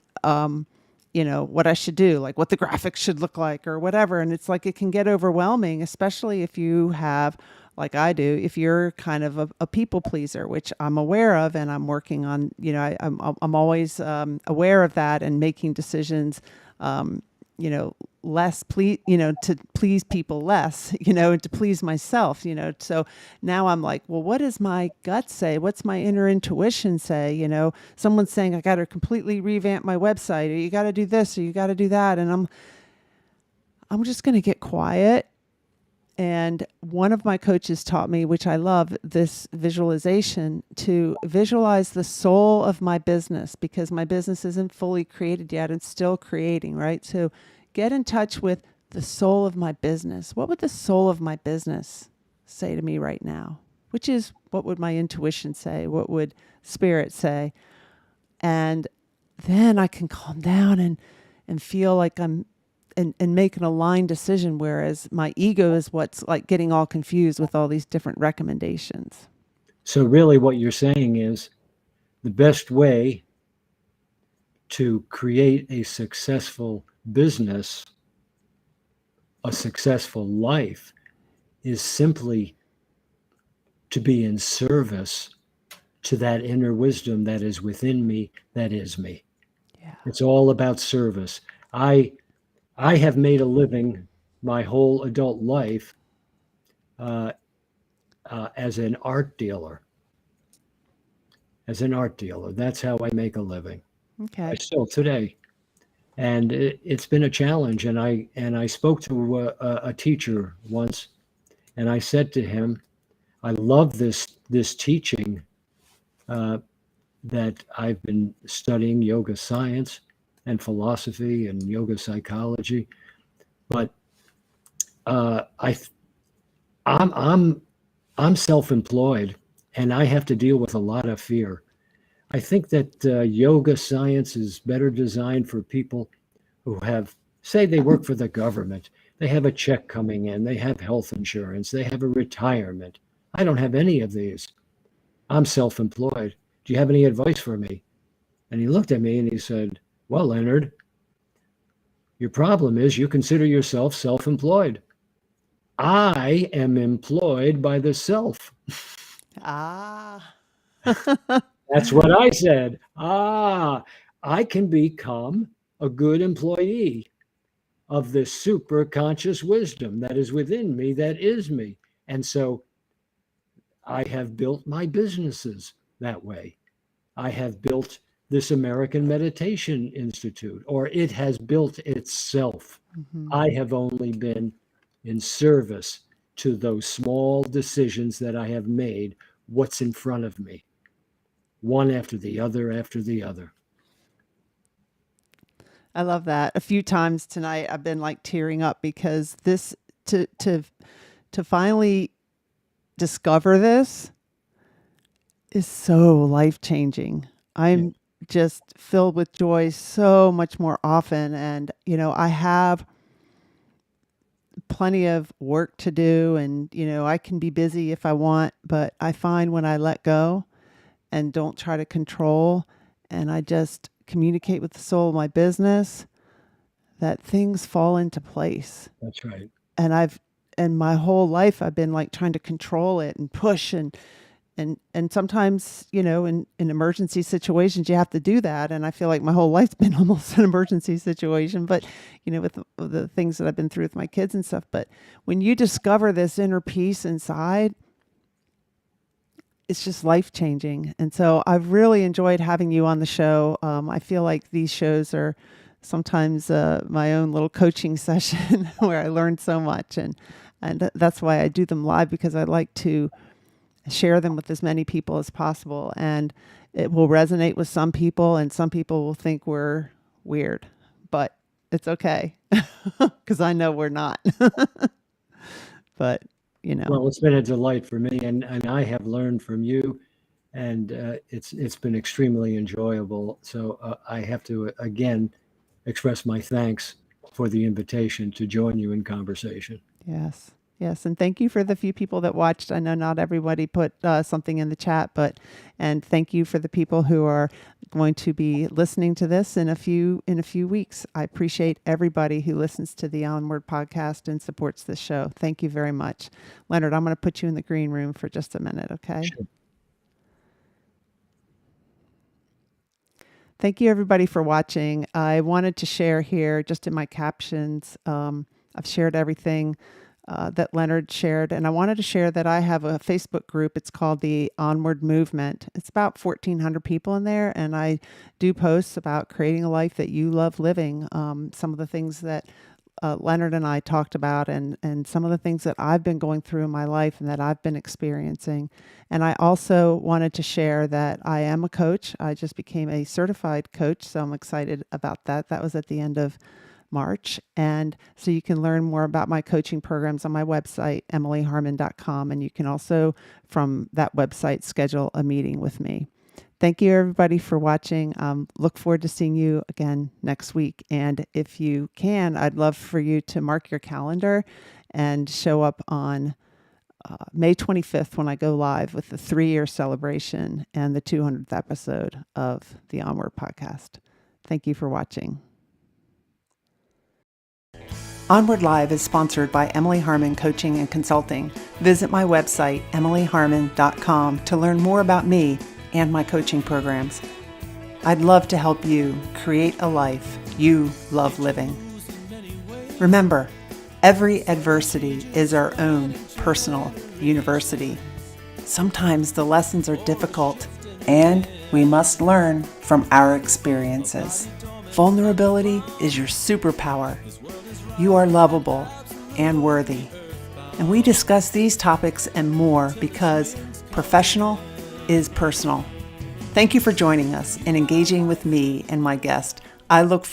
what I should do, like what the graphics should look like or whatever. And it's like, it can get overwhelming, especially if you have, like I do, if you're kind of a people pleaser, which I'm aware of and I'm working on, I'm always aware of that and making decisions, less to please people less, and to please myself, so now I'm like, well, what does my gut say? What's my inner intuition say? Someone's saying I got to completely revamp my website, or you got to do this, or you got to do that. And I'm just going to get quiet. And one of my coaches taught me, which I love, this visualization, to visualize the soul of my business, because my business isn't fully created yet. It's still creating, right? So get in touch with the soul of my business. What would the soul of my business say to me right now? Which is, what would my intuition say? What would spirit say? And then I can calm down and feel like I'm and make an aligned decision, whereas my ego is what's like getting all confused with all these different recommendations. So, really, what you're saying is the best way to create a successful business, a successful life, is simply to be in service to that inner wisdom that is within me, that is me. Yeah. It's all about service. I have made a living my whole adult life as an art dealer. That's how I make a living. Okay. I still today. And it's been a challenge. And I spoke to a teacher once, and I said to him, I love this teaching that I've been studying, yoga science and philosophy and yoga psychology, but I'm self-employed, and I have to deal with a lot of fear. I think that yoga science is better designed for people who have, say, they work for the government. They have a check coming in. They have health insurance. They have a retirement. I don't have any of these. I'm self-employed. Do you have any advice for me? And he looked at me and he said, well, Leonard, your problem is you consider yourself self-employed. I am employed by the self. Ah. That's what I said. I can become a good employee of this super conscious wisdom that is within me, that is me. And so I have built my businesses that way. I have built this American Meditation Institute, or it has built itself. I have only been in service to those small decisions that I have made, what's in front of me, one after the other after the other. I love that. A few times tonight I've been like tearing up because this to finally discover this is so life-changing. I'm just filled with joy so much more often, and I have plenty of work to do, and I can be busy if I want, but I find when I let go and don't try to control, and I just communicate with the soul of my business, that things fall into place. That's right. And my whole life I've been like trying to control it and push, and sometimes, in emergency situations you have to do that. And I feel like my whole life's been almost an emergency situation, but with the things that I've been through with my kids and stuff. But when you discover this inner peace inside, it's just life-changing. And so I've really enjoyed having you on the show. I feel like these shows are sometimes my own little coaching session where I learn so much. And that's why I do them live, because I like to share them with as many people as possible. And it will resonate with some people, and some people will think we're weird, but it's okay because I know we're not. But Well, it's been a delight for me, and I have learned from you, and it's been extremely enjoyable. So I have to again express my thanks for the invitation to join you in conversation. Yes. Yes. And thank you for the few people that watched. I know not everybody put something in the chat, and thank you for the people who are going to be listening to this in a few weeks. I appreciate everybody who listens to the Onward podcast and supports this show. Thank you very much. Leonard, I'm going to put you in the green room for just a minute. Okay. Sure. Thank you everybody for watching. I wanted to share here just in my captions. I've shared everything that Leonard shared. And I wanted to share that I have a Facebook group. It's called the Onward Movement. It's about 1,400 people in there. And I do posts about creating a life that you love living. Some of the things that Leonard and I talked about, and some of the things that I've been going through in my life and that I've been experiencing. And I also wanted to share that I am a coach. I just became a certified coach. So I'm excited about that. That was at the end of March. And so you can learn more about my coaching programs on my website, emilyharmon.com. And you can also, from that website, schedule a meeting with me. Thank you, everybody, for watching. Look forward to seeing you again next week. And if you can, I'd love for you to mark your calendar and show up on May 25th when I go live with the 3-year celebration and the 200th episode of the Onward podcast. Thank you for watching. Onward Live is sponsored by Emily Harmon Coaching and Consulting. Visit my website, emilyharmon.com, to learn more about me and my coaching programs. I'd love to help you create a life you love living. Remember, every adversity is our own personal university. Sometimes the lessons are difficult, and we must learn from our experiences. Vulnerability is your superpower. You are lovable and worthy. And we discuss these topics and more because professional is personal. Thank you for joining us and engaging with me and my guest. I look